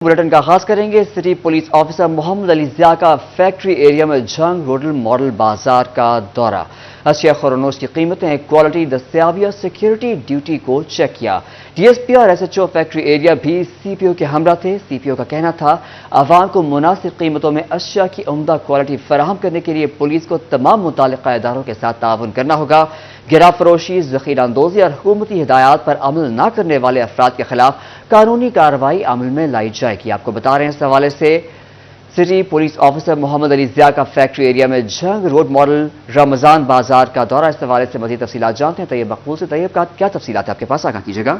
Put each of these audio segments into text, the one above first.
Bulletin का आगाज करेंगे। City police officer Mohammad Ali Zia का फैक्ट्री एरिया में जंग रोड मॉडल बाजार का दौरा। अशिया खरोनोस की कीमतें, क्वालिटी, दस्तयाबी और सिक्योरिटी ड्यूटी को चेक किया। डीएसपी और एसएचओ फैक्ट्री एरिया भी सीपीओ के हमरा थे। सीपीओ का कहना था आवाम को मुनासिब कीमतों में अशिया की उम्दा क्वालिटी फराहम करने के लिए पुलिस को तमाम मुताल्लिका इदारों के साथ ताउन करना होगा। गिरा फरोशी, ज़ख़ीरा अंदोज़ी और हुकूमती हिदायत पर अमल न करने वाले अफराद के खिलाफ कानूनी कार्रवाई अमल में लाई जाएगी। आपको बता रहे हैं इस हवाले से city police officer Mohammad Ali Zia का फैक्ट्री एरिया में जंग रोड मॉडल रमजान बाजार का दौरा। इस हवाले से मज़ीद तफसीलात जानते हैं तैयब मकबूल से। तैयब का क्या तफसीलात है आपके पास, आगाह कीजिएगा।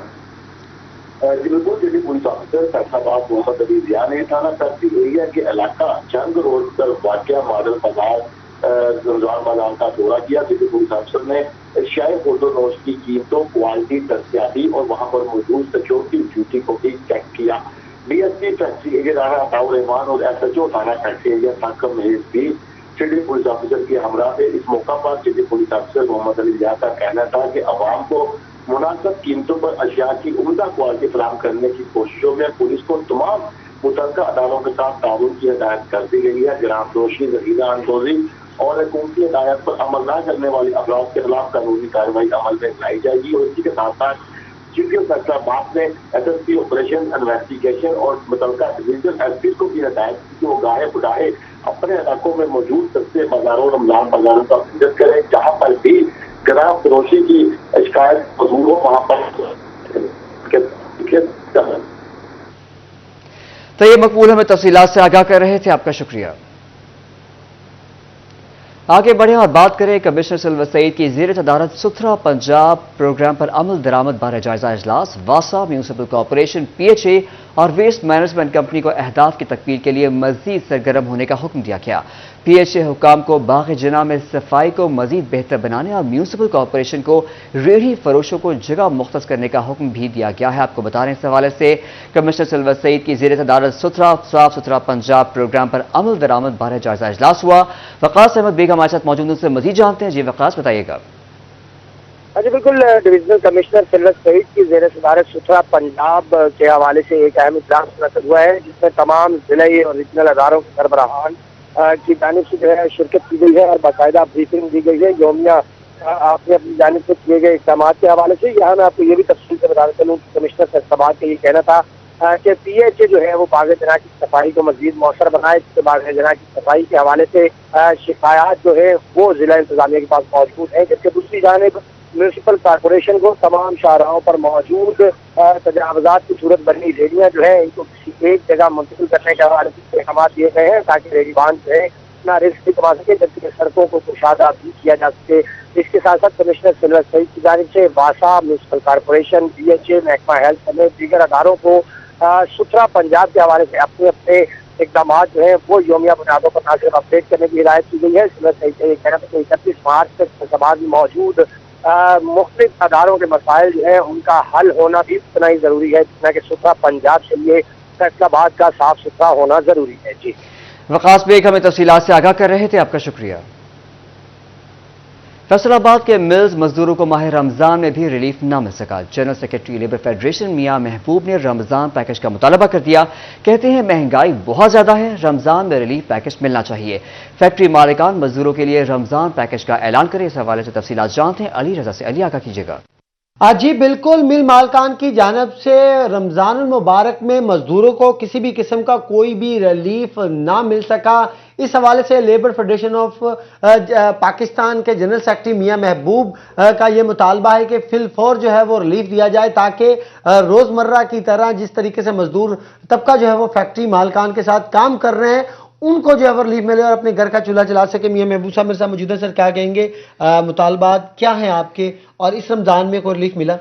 बिल्कुल, city police officer Faisalabad Mohammad Ali Zia ने थाना फैक्ट्री एरिया के इलाका जंग रोड पर वाक़िया मॉडल बाजार रमजान बाजार का दौरा किया। सिटी पुलिस ऑफिसर ने शाय फोटो नोट्स की कीमतों, क्वालिटी, दस्तयाबी और वहां पर मौजूद सिक्योरिटी ड्यूटी को भी चेक किया। DSP factory area Rana Ataur Rahman और एसएचओ थाना फैक्ट्री एरिया साकब महेश भी सिटी पुलिस ऑफिसर की हमरा थे। इस मौका पर city police officer Mohammad Ali Zia का कहना था कि अवाम को मुनासिब कीमतों पर अशिया की उम्दा क्वालिटी फराहम करने की कोशिशों में पुलिस को तमाम मुतल्लिका अदालों के साथ ताउन की हिदायत कर दी गई है। गिरा फरोशी, ज़ख़ीरा अंदोज़ी और हुकूमती हिदायत पर अमल न करने वाले अफराद के खिलाफ कानूनी कार्रवाई अमल में लाई जाएगी। और इसी के साथ साथ सीपीओ फैसलाबाद ने एसएसपी ऑपरेशन इन्वेस्टिगेशन और मुतल्लिका डिवीजन एसपी को भी हिदायत की कि वो गाहे बुढ़ाए अपने इलाकों में मौजूद सस्ते बाजारों, रमजान बाजारों का विजिट करें। जहाँ पर भी गिरा फरोशी की शिकायत मौजूद हो वहाँ पर तो ये मकबूल हमें तफसीलात से आगाह कर रहे थे, आपका शुक्रिया। आगे बढ़े और बात करें कमिश्नर सिल्वर सईद की ज़ेर सदारत सुथरा पंजाब प्रोग्राम पर अमल दरामद बारे जायजा इजलास। वासा, म्यूनिसिपल कॉरपोरेशन, पीएचए और वेस्ट मैनेजमेंट कंपनी को अहदाफ की तकमील के लिए मजीद सरगर्म होने का हुक्म दिया गया। पीएचए हुकाम को बाग़ जना में सफाई को मजीद बेहतर बनाने और म्यूनिसिपल कॉरपोरेशन को रेहड़ी फरोशों को जगह मुख्तस करने का हुक्म भी दिया गया है। आपको बता रहे हैं इस हवाले से कमिश्नर सिल्वर सईद की ज़ेर सदारत साफ सुथरा पंजाब प्रोग्राम पर अमल दरामद बारे जायजा इजलास हुआ। वकास अहमद बेगम हमारे साथ मौजूद, उनसे मजीद जानते हैं। जी वकास, बताइएगा। जी बिल्कुल, डिविजनल कमिश्नर सिल्वर सईद की ज़ेर सदारत सुथरा पंजाब के हवाले से एक अहम इजलास मुनक़्क़िद हुआ है, जिसमें तमाम ज़िले और रीजनल अदारों के सरबराहान की जानिब से जो है शिरकत की गई है और बाकायदा ब्रीफिंग दी गई है। योमिया आपने अपनी जानिब से किए गए इक़दाम के हवाले से यहाँ मैं आपको ये भी तफसील से बताना चलूँ कि कमिश्नर फैसलाबाद का ये कहना था कि पीएचए जो है वो बाग़ जना की सफाई को मज़ीद मौसर बनाए, जिससे बाग़ जना की सफाई के हवाले से शिकायत जो है वो ज़िला इंतज़ामिया के पास मौजूद है। जबकि दूसरी जानिब म्यूनिसिपल कॉरपोरेशन को तमाम शाहराहों पर मौजूद तजावज़ात की सूरत बनी रेडियाँ जो है इनको किसी एक जगह मुंतकिल करने के हवाले से अहकाम दिए गए हैं, ताकि रेडीबान जो है अपना रिस्क भी कमा सके, जबकि सड़कों को कुशादा भी किया जा सके। इसके साथ साथ कमिश्नर सिल्वर सईद की जानिब से वासा, म्यूनिसिपल कॉरपोरेशन, पीएचए, महकमा हेल्थ समेत दीगर अदारों को सुथरा पंजाब के हवाले से अपने अपने इक़दाम जो है वो योमिया बुनियादों पर ना सिर्फ अपडेट करने की हिदायत की गई है। सिल्वर सईद का ये कहना था कि 31 मार्च तक फैसलाबाद में मौजूद मुख्तलिफ अदारों के मसाइल जो है उनका हल होना भी उतना ही ज़रूरी है जितना कि सुथरा पंजाब के लिए फैसलाबाद का साफ सुथरा होना ज़रूरी है। जी वकास बेग हमें तफसीलात से आगाह कर रहे थे, आपका शुक्रिया। फैसलाबाद के मिल्स मजदूरों को माह रमजान में भी रिलीफ न मिल सका। जनरल सेक्रेटरी लेबर फेडरेशन मियां महबूब ने रमजान पैकेज का मुतालबा कर दिया। कहते हैं महंगाई बहुत ज्यादा है, रमजान में रिलीफ पैकेज मिलना चाहिए। फैक्ट्री मालिकान मजदूरों के लिए रमजान पैकेज का ऐलान करें। इस हवाले से तफसीलात जानते हैं अली रजा से। अली, आगाह कीजिएगा। जी बिल्कुल, मिल मालकान की जानब से रमजान मुबारक में मजदूरों को किसी भी किस्म का कोई भी रिलीफ ना मिल सका। इस हवाले से लेबर फेडरेशन ऑफ पाकिस्तान के जनरल सेक्रेटरी मियां महबूब का ये मुतालबा है कि फिलफौर जो है वो रिलीफ दिया जाए, ताकि रोज़मर्रा की तरह जिस तरीके से मजदूर तबका जो है वो फैक्ट्री मालकान के साथ काम कर रहे हैं उनको जो है वो रिलीफ मिले और अपने घर का चूल्हा चला सके। मियां महबूब साहब मेरे साथ मौजूद है। सर, क्या कहेंगे, मुतालबात क्या हैं आपके और इस रमज़ान में कोई रिलीफ मिला?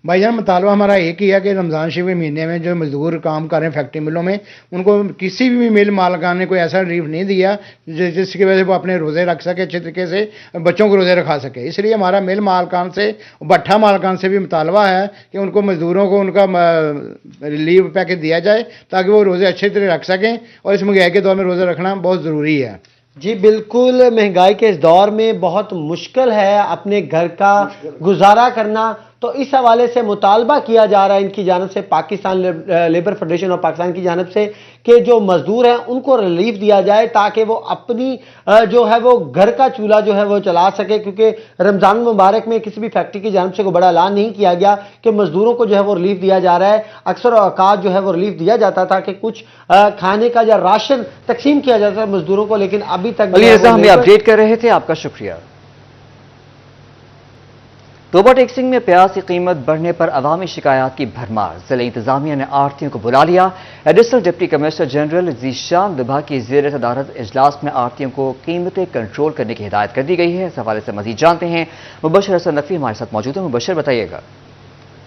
भाईजान, मुतालबा हमारा एक ही है कि रमज़ान शरीफ के महीने में जो मजदूर काम कर रहे हैं फैक्ट्री मिलों में, उनको किसी भी मिल मालिकान ने कोई ऐसा रिलीफ नहीं दिया जिसकी वजह से वो अपने रोज़े रख सके, अच्छे तरीके से बच्चों को रोज़े रखा सके। इसलिए हमारा मिल मालिकान से, भट्ठा मालिकान से भी मुतालबा है कि उनको मजदूरों को उनका रिलीफ पैकेज दिया जाए ताकि वो रोज़े अच्छे तरह रख सकें, और इस महंगाई के दौर में रोज़े रखना बहुत ज़रूरी है। जी बिल्कुल, महंगाई के इस दौर में बहुत मुश्किल है अपने घर का गुजारा करना, تو اس حوالے سے مطالبہ کیا جا رہا ہے ان کی جانب سے، پاکستان لیبر فیڈریشن اور پاکستان کی جانب سے، کہ جو مزدور ہیں ان کو ریلیف دیا جائے تاکہ وہ اپنی جو ہے وہ گھر کا چولہا جو ہے وہ چلا سکے، کیونکہ رمضان المبارک میں کسی بھی فیکٹری کی جانب سے کوئی بڑا اعلان نہیں کیا گیا کہ مزدوروں کو جو ہے وہ ریلیف دیا جا رہا ہے۔ اکثر اوقات جو ہے وہ ریلیف دیا جاتا تھا کہ کچھ کھانے کا یا راشن تقسیم کیا جاتا تھا مزدوروں کو، لیکن ابھی تک علی رضا ہمیں اپڈیٹ کر رہے تھے، آپ کا شکریہ۔ توبہ ٹیکسنگ میں پیاز کی قیمت بڑھنے پر عوامی شکایات کی بھرمار، ضلع انتظامیہ نے آڑھتیوں کو بلا لیا۔ Additional deputy commissioner general Zeeshan Labha کی زیر صدارت اجلاس میں آڑھتیوں کو قیمتیں کنٹرول کرنے کی ہدایت کر دی گئی ہے۔ اس حوالے سے مزید جانتے ہیں، مبشر حسن نقوی ہمارے ساتھ موجود ہیں۔ مبشر، بتائیے گا۔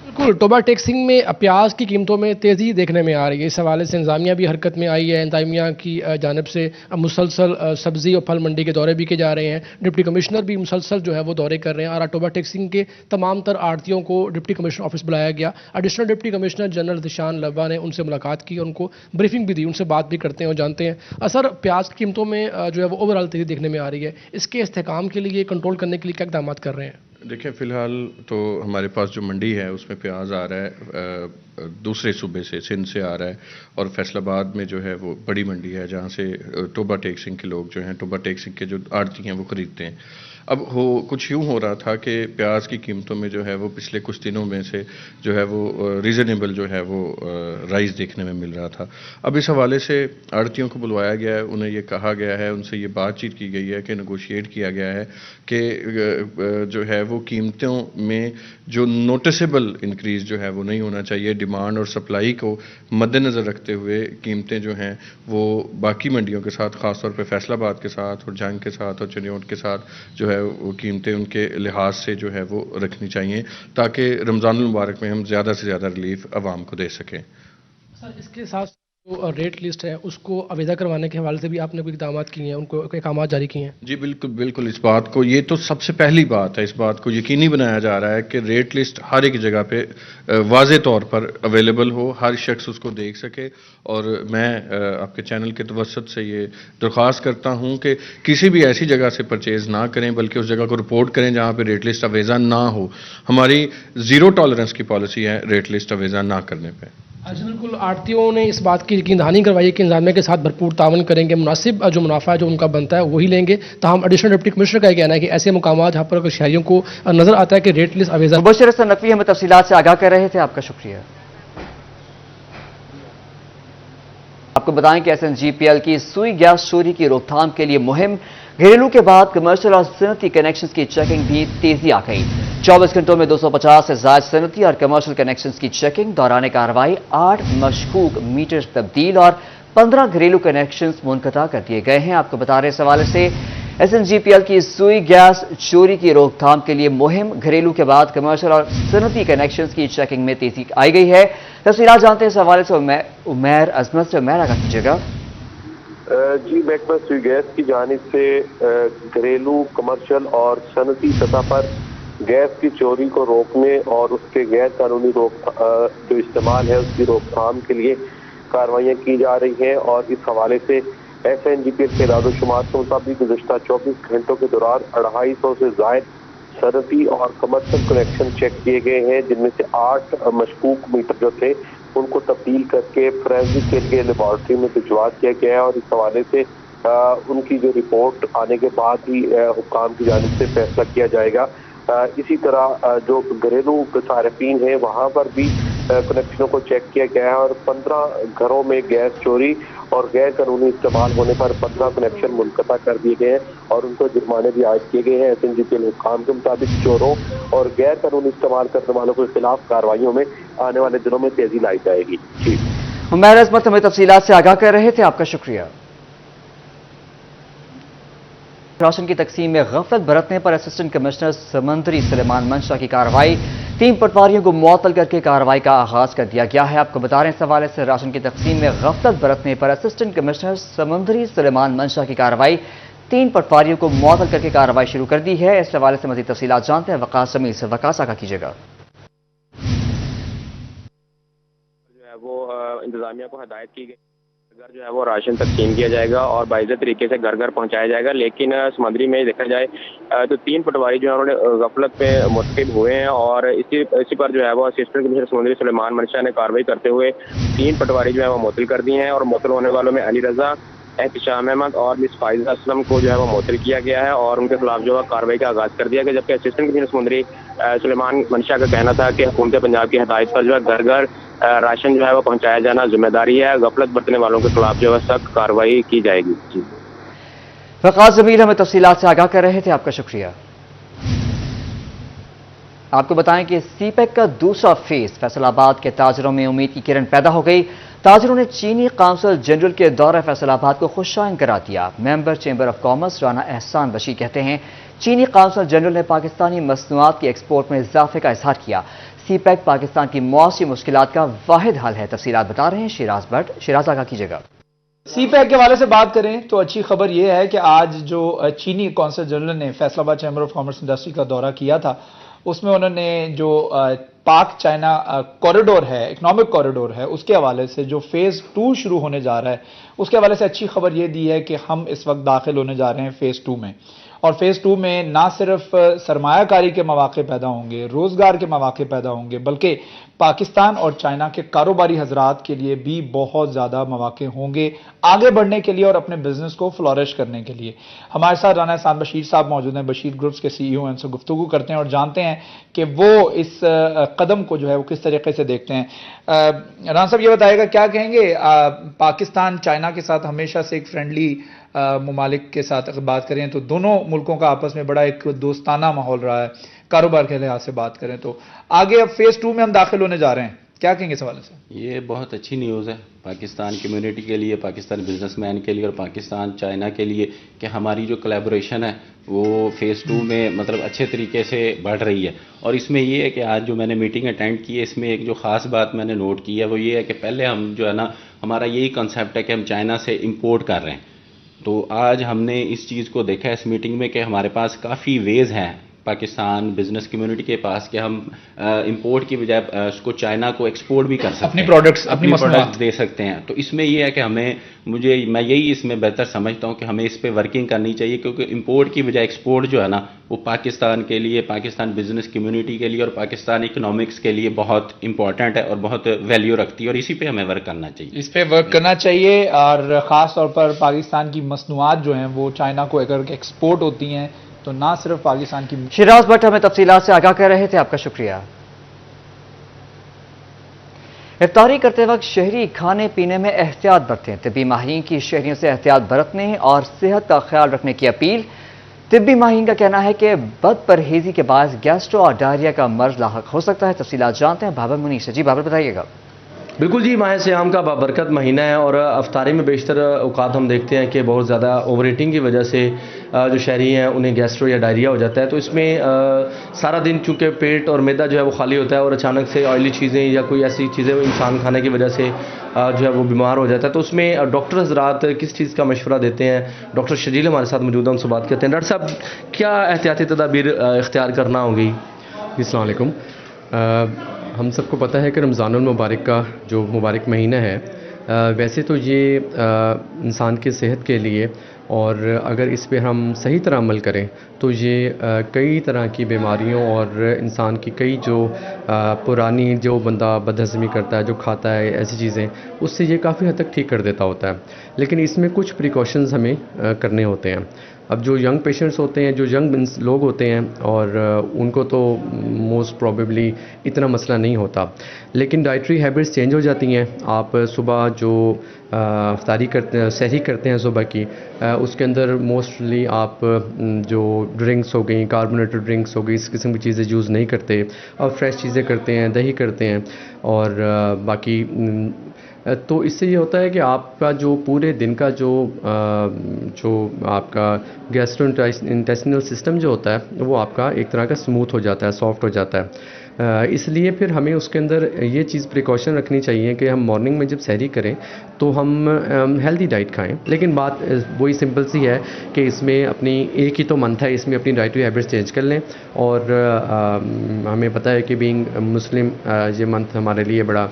بالکل، توبہ ٹیکسنگ میں پیاز کی قیمتوں میں تیزی دیکھنے میں آ رہی ہے۔ اس حوالے سے انتظامیہ بھی حرکت میں آئی ہے۔ انتظامیہ کی جانب سے مسلسل سبزی اور پھل منڈی کے دورے بھی کیے جا رہے ہیں۔ ڈپٹی کمشنر بھی مسلسل جو ہے وہ دورے کر رہے ہیں، اور توبہ ٹیکسنگ کے تمام تر آڑھتیوں کو ڈپٹی کمشنر آفس بلایا گیا۔ Additional deputy commissioner general Zeeshan Labha نے ان سے ملاقات کی، ان کو بریفنگ بھی دی، ان سے بات بھی کرتے ہیں اور جانتے ہیں اثر پیاز کی قیمتوں میں جو ہے وہ اوور آل تیزی دیکھنے میں آ رہی ہے۔ اس کے استحکام کے لیے، کنٹرول کرنے کے لیے کیا اقدامات کر رہے ہیں؟ دیکھیں، فی الحال تو ہمارے پاس جو منڈی ہے اس میں پیاز آ رہا ہے دوسرے صوبے سے، سندھ سے آ رہا ہے، اور فیصل آباد میں جو ہے وہ بڑی منڈی ہے جہاں سے توبہ ٹیکسنگ کے لوگ جو ہیں، توبہ ٹیکسنگ کے جو آڑھتی ہیں وہ خریدتے ہیں۔ اب کچھ یوں ہو رہا تھا کہ پیاز کی قیمتوں میں جو ہے وہ پچھلے کچھ دنوں میں سے جو ہے وہ ریزنیبل جو ہے وہ رائز دیکھنے میں مل رہا تھا۔ اب اس حوالے سے آڑھتیوں کو بلوایا گیا ہے، انہیں یہ کہا گیا ہے، ان سے یہ بات چیت کی گئی ہے کہ نیگوشیٹ کیا گیا ہے کہ جو ہے وہ قیمتوں میں جو نوٹسیبل انکریز جو ہے وہ نہیں ہونا چاہیے۔ ڈیمانڈ اور سپلائی کو مد نظر رکھتے ہوئے قیمتیں جو ہیں وہ باقی منڈیوں کے ساتھ، خاص طور پہ فیصل آباد کے ساتھ اور جنگ کے ساتھ اور چنیوٹ کے ساتھ جو ہے وہ قیمتیں ان کے لحاظ سے جو ہے وہ رکھنی چاہیے، تاکہ رمضان المبارک میں ہم زیادہ سے زیادہ ریلیف عوام کو دے سکیں۔ سر، اس کے ساتھ جو ریٹ لسٹ ہے اس کو علیحدہ کروانے کے حوالے سے بھی آپ نے کوئی اقدامات کیے ہیں، ان کو احکامات جاری کیے ہیں؟ جی بالکل، اس بات کو، یہ تو سب سے پہلی بات ہے، اس بات کو یقینی بنایا جا رہا ہے کہ ریٹ لسٹ ہر ایک جگہ پہ واضح طور پر اویلیبل ہو، ہر شخص اس کو دیکھ سکے۔ اور میں آپ کے چینل کے توسط سے یہ درخواست کرتا ہوں کہ کسی بھی ایسی جگہ سے پرچیز نہ کریں، بلکہ اس جگہ کو رپورٹ کریں جہاں پہ ریٹ لسٹ اویزا نہ ہو۔ ہماری زیرو ٹالرنس کی پالیسی ہے ریٹ لسٹ اویزا نہ کرنے پہ۔ جی بالکل، آڑھتیوں نے اس بات کی یقین دہانی کروائی کہ انتظامیہ کے ساتھ بھرپور تعاون کریں گے، مناسب جو منافع جو ان کا بنتا ہے وہی لیں گے۔ تاہم ایڈیشنل ڈپٹی کمشنر کا یہ کہنا ہے کہ ایسے مقامات جہاں پر شہریوں کو نظر آتا ہے کہ ریٹ لسٹ اویزا۔ مبشر حسن نقوی ہمیں تفصیلات سے آگاہ کر رہے تھے، آپ کا شکریہ۔ آپ کو بتائیں کہ SNGPL کی سوئی گیس چوری کی روک تھام کے لیے مہم، گھریلو کے بعد کمرشل اور صنعتی کنیکشنز کی چیکنگ بھی تیزی آ گئی۔ 24 گھنٹوں میں 250 سے زائد صنعتی اور کمرشل کنیکشنز کی چیکنگ، دوران کارروائی 8 مشکوک میٹر تبدیل اور 15 گھریلو کنیکشنز منقطع کر دیے گئے ہیں۔ آپ کو بتا رہے اس حوالے سے SNGPL کی سوئی گیس چوری کی روک تھام کے لیے مہم، گھریلو کے بعد کمرشل اور صنعتی کنیکشنز کی چیکنگ میں تیزی آئی گئی ہے۔ تفصیلات جانتے ہیں اس حوالے سے عمیر عظمت سے۔ عمیر، آگاہ کیجیے گا۔ جی، محکمہ سوئی گیس کی جانب سے گھریلو، کمرشل اور صنعتی سطح پر گیس کی چوری کو روکنے اور اس کے غیر قانونی جو استعمال ہے اس کی روک تھام کے لیے کارروائیاں کی جا رہی ہیں، اور اس حوالے سے SNGPL کے اعداد و شمار کے مطابق گزشتہ 24 گھنٹوں کے دوران 250 سے زائد صنعتی اور کمرشل کنیکشن چیک کیے گئے ہیں، جن میں سے 8 مشکوک میٹر جو تھے ان کو تبدیل کر کے فورینسک کے لیے لیبارٹری میں بھجوا دیا گیا ہے، اور اس حوالے سے ان کی جو رپورٹ آنے کے بعد ہی حکام کی جانب سے فیصلہ کیا جائے گا۔ اسی طرح جو گھریلو صارفین ہیں وہاں پر بھی کنیکشنوں کو چیک کیا گیا ہے، اور 15 گھروں میں گیس چوری اور غیر قانونی استعمال ہونے پر 15 کنیکشن منقطع کر دیے گئے ہیں، اور ان کو جرمانے بھی عائد کیے گئے ہیں۔ SNGPL حکام کے مطابق چوروں اور غیر قانونی استعمال کرنے والوں کے خلاف کارروائیوں میں آنے والے دنوں میں تیزی لائی جائے گی۔ جی، عمیر عظمت ہمیں تفصیلات سے آگاہ کر رہے تھے، آپ کا شکریہ۔ راشن کی تقسیم میں غفلت برتنے پر اسسٹنٹ کمشنر سمندری سلیمان منشا کی کارروائی، 3 پٹواریوں کو معطل کر کے کارروائی کا آغاز کر دیا گیا ہے۔ آپ کو بتا رہے ہیں اس حوالے سے راشن کی تقسیم میں غفلت برتنے پر اسسٹنٹ کمشنر سمندری سلیمان منشا کی کارروائی، 3 پٹواریوں کو معطل کر کے کارروائی شروع کر دی ہے۔ اس حوالے سے مزید تفصیلات جانتے ہیں وقاص جمیل سے۔ وقاص، آگاہ کیجیے گا۔ وہ انتظامیہ کو ہدایت کی گئی घर जो है वो राशन तकसीम किया जाएगा और बाइज़ तरीके से घर घर पहुंचाया जाएगा। लेकिन समंदरी में देखा जाए तो 3 पटवारी जो है उन्होंने गफलत पे मुतकिब हुए हैं और इसी पर जो है वो असिस्टेंट कमिश्नर समुंदरी सुलेमान मंशा ने कार्रवाई करते हुए 3 पटवारी जो है वो मुअत्तल कर दिए हैं और मुअत्तल होने वालों में अली रजा, एहतिशाम अहमद और मिस फाइजा असलम को जो है वो मुअत्तल किया गया है और उनके खिलाफ जो है कार्रवाई का आगाज़ कर दिया गया। जबकि असिस्टेंट कमिश्नर समुंदरी सुलेमान मंशा का कहना था कि हुकूमत पंजाब की हिदायत पर जो है घर घर राशन जो है वो पहुंचाया जाना जिम्मेदारी है। गफलत बरतने वालों के खिलाफ जो है सख्त कार्रवाई की जाएगी। जी फकात जमील हमें तफसीलात से आगाह कर रहे थे, आपका शुक्रिया। आपको बताएं कि सीपेक का दूसरा फेज फैसलाबाद के ताजरों में उम्मीद की किरण पैदा हो गई। ताजरों ने चीनी काउंसिल जनरल के दौरे फैसलाबाद को खुशाइन करार दिया। Member chamber of commerce Rana एहसान बशी कहते हैं चीनी काउंसिल जनरल ने पाकिस्तानी मसनूआत के एक्सपोर्ट में इजाफे का इजहार किया। सीपेक पाकिस्तान की मौसी मुश्किलात का वाहिद हल है। तफसीलात बता रहे हैं शिराज भट्ट। शिराज आगा कीजिएगा। सीपैक के हवाले से बात करें तो अच्छी खबर यह है कि आज जो चीनी कौंसिल जनरल ने Faisalabad chamber of commerce industry का दौरा किया था उसमें उन्होंने जो पाक चाइना कॉरिडोर है, इकोनॉमिक कॉरिडोर है, उसके हवाले से जो फेज़ 2 शुरू होने जा रहा है उसके हवाले से अच्छी खबर यह दी है कि हम इस वक्त दाखिल होने जा रहे हैं फेज़ 2 में। और फेज़ 2 में ना सिर्फ सरमायाकारी के मौके पैदा होंगे, रोज़गार के मौके पैदा होंगे, बल्कि पाकिस्तान और चाइना के कारोबारी हजरात के लिए भी बहुत ज़्यादा मौके होंगे आगे बढ़ने के लिए और अपने बिजनेस को फ्लोरिश करने के लिए। हमारे साथ राना एहसान बशीर साहब मौजूद हैं, बशीर ग्रुप्स के CEO, उनसे गुफ्तगू करते हैं और जानते हैं कि वो इस कदम को जो है वो किस तरीके से देखते हैं। राना साहब ये बताइएगा, क्या कहेंगे, पाकिस्तान चाइना के साथ हमेशा से एक फ्रेंडली ममालिक के साथ अगर बात करें तो दोनों मुल्कों का आपस में बड़ा एक दोस्ताना माहौल रहा है, कारोबार के लिहाज से बात करें तो आगे अब फेज़ 2 में हम दाखिल होने जा रहे हैं, क्या कहेंगे इस हवाले से? ये बहुत अच्छी न्यूज़ है पाकिस्तान कम्युनिटी के लिए, पाकिस्तान बिजनेसमैन के लिए और पाकिस्तान चाइना के लिए कि हमारी जो कोलैबोरेशन है वो फेज़ 2 में मतलब अच्छे तरीके से बढ़ रही है। और इसमें ये है कि आज जो मैंने मीटिंग अटेंड की है इसमें एक जो ख़ास बात मैंने नोट की है वो ये है कि पहले हम जो है ना, हमारा यही कॉन्सेप्ट है कि हम चाइना से इम्पोर्ट कर रहे हैं। तो आज हमने इस चीज़ को देखा इस मीटिंग में कि हमारे पास काफ़ी वेज़ हैं पाकिस्तान बिजनेस कम्युनिटी के पास कि हम इंपोर्ट की बजाय उसको चाइना को एक्सपोर्ट भी कर सकते हैं, अपनी प्रोडक्ट्स दे सकते हैं। तो इसमें यह है कि मैं यही इसमें बेहतर समझता हूं कि हमें इस पे वर्किंग करनी चाहिए, क्योंकि इंपोर्ट की बजाय एक्सपोर्ट जो है ना वो पाकिस्तान के लिए, पाकिस्तान बिजनेस कम्युनिटी के लिए और पाकिस्तान इकोनॉमिक्स के लिए बहुत इंपॉर्टेंट है और बहुत वैल्यू रखती है और इसी पे हमें वर्क करना चाहिए। इस पे वर्क करना चाहिए और ख़ास तौर पर पाकिस्तान की मसनूआत जो हैं वो चाइना को अगर एक्सपोर्ट होती हैं तो ना सिर्फ पाकिस्तान की। शिराज भट्ट हमें तफसीलात से आगाह कर रहे थे, आपका शुक्रिया। इफ्तारी करते वक्त शहरी खाने पीने में एहतियात बरतें। तिब्बी माहिरीन की शहरियों से एहतियात बरतने और सेहत का ख्याल रखने की अपील। तिब्बी माहिरीन का कहना है कि बद परहेजी के बाद गैस्ट्रो और डायरिया का मर्ज लाहक हो सकता है। तफसीलात जानते हैं बाबर मुनीर से। जी बाबर, बताइएगा। बिल्कुल जी, माह सियाम का बाबरकत महीना है और अफ्तारी में बेशतर औकात हम देखते हैं कि बहुत ज़्यादा ओवर ईटिंग की वजह से जो शहरी हैं उन्हें गैस्ट्रो या डायरिया हो जाता है। तो इसमें सारा दिन चूँकि पेट और मैदा जो है वो खाली होता है और अचानक से ऑयली चीज़ें या कोई ऐसी चीज़ें इंसान खाने की वजह से जो है वो बीमार हो जाता है। तो उसमें डॉक्टर हजरात किस चीज़ का मशवरा देते हैं? डॉक्टर शजील हमारे साथ मौजूद हैं, उनसे बात करते हैं। डॉक्टर साहब, क्या एहतियाती तदाबीर इख्तियार करना होगी? अस्सलाम वालेकुम। हम सबको पता है कि रमज़ानुल मुबारक का जो मुबारक महीना है, वैसे तो ये इंसान की सेहत के लिए और अगर इस पे हम सही तरह अमल करें तो ये कई तरह की बीमारियों और इंसान की कई जो पुरानी जो बंदा बदहज़मी करता है, जो खाता है ऐसी चीज़ें, उससे ये काफ़ी हद तक ठीक कर देता होता है। लेकिन इसमें कुछ प्रिकॉशंस हमें करने होते हैं। अब जो यंग पेशेंट्स होते हैं, जो यंग लोग होते हैं और उनको तो मोस्ट प्रॉबेबली इतना मसला नहीं होता, लेकिन डाइटरी हैबिट्स चेंज हो जाती हैं। आप सुबह जो इफ्तारी करते हैं, सहरी करते हैं सुबह की, उसके अंदर मोस्टली आप जो ड्रिंक्स हो गई, कार्बोनेटेड ड्रिंक्स हो गई, इस किस्म की चीज़ें यूज़ नहीं करते और फ्रेश चीज़ें करते हैं, दही करते हैं और बाकी तो इससे ये होता है कि आपका जो पूरे दिन का जो आपका गैस्ट्रोइंटेस्टिनल सिस्टम जो होता है वो आपका एक तरह का स्मूथ हो जाता है, सॉफ्ट हो जाता है। इसलिए फिर हमें उसके अंदर ये चीज़ प्रिकॉशन रखनी चाहिए कि हम मॉर्निंग में जब सहरी करें तो हम हेल्दी डाइट खाएं। लेकिन बात वही सिंपल सी है कि इसमें अपनी एक ही तो मंथ है, इसमें अपनी डाइटरी हैबिट्स चेंज कर लें। और हमें पता है कि बीइंग मुस्लिम ये मंथ हमारे लिए बड़ा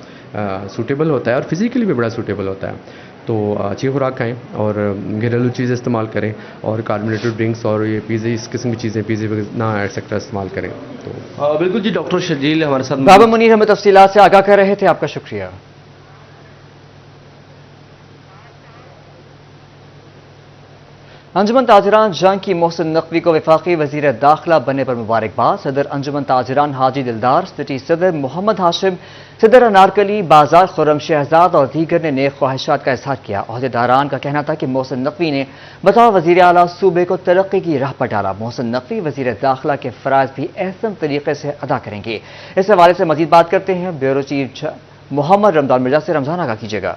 सूटेबल होता है और फिज़िकली भी बड़ा सूटेबल होता है। तो अच्छी खुराक खाएं और घरेलू चीज़ें इस्तेमाल करें और कार्बोनेटेड ड्रिंक्स और ये पिज़्ज़े इस किस्म की चीज़ें पिज़्ज़े ना एक्सेट्रा इस्तेमाल करें। तो बिल्कुल जी, डॉक्टर शजील हमारे साथ बाबा मुनीर हमें तफसीलात से आगाह कर रहे थे, आपका शुक्रिया। अंजुमन ताजरान जंग की मोहसिन नकवी को वफाकी वजीर दाखिला बनने पर मुबारकबाद। सदर अंजुमन ताजरान हाजी दिलदार, सिटी सदर मोहम्मद हाशिम, सदर अनारकली, बाजार खुर्रम शहजाद और दीगर ने नेक ख्वाहिशात का इजहार किया। ओहदेदारान का कहना था कि मोहसिन नकवी ने बतौर वजीर आला सूबे को तरक्की की राह पर डाला। मोहसिन नकवी वजीर दाखिला के फराज भी अहसन तरीके से अदा करेंगे। इस हवाले से मजीद बात करते हैं ब्यूरो चीफ मोहम्मद रमजान मिर्जा से। रमजान आगा कीजिएगा।